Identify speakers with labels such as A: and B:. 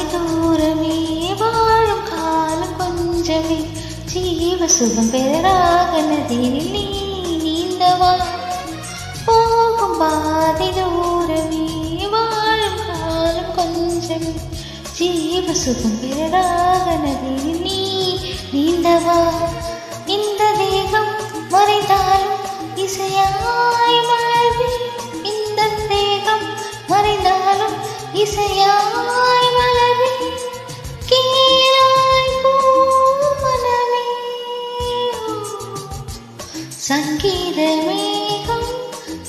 A: பாதி தூரமே வாழும் காலம் கொஞ்சமே ஜீவ சுகம் பெறாக நதியில் நீ நீந்தவா போகும் பாதி தூரமே வாழும் காலம் கொஞ்சமே ஜீவ சுகம் பெறாக நதியில் நீ நீந்தவா இந்த தேகம் மறைந்தாலும் இசையாய் மலர்வே இந்த தேகம் மறைந்தாலும் இசையாய் மலர்வே கீழாய் பூமனமே சங்கீதமே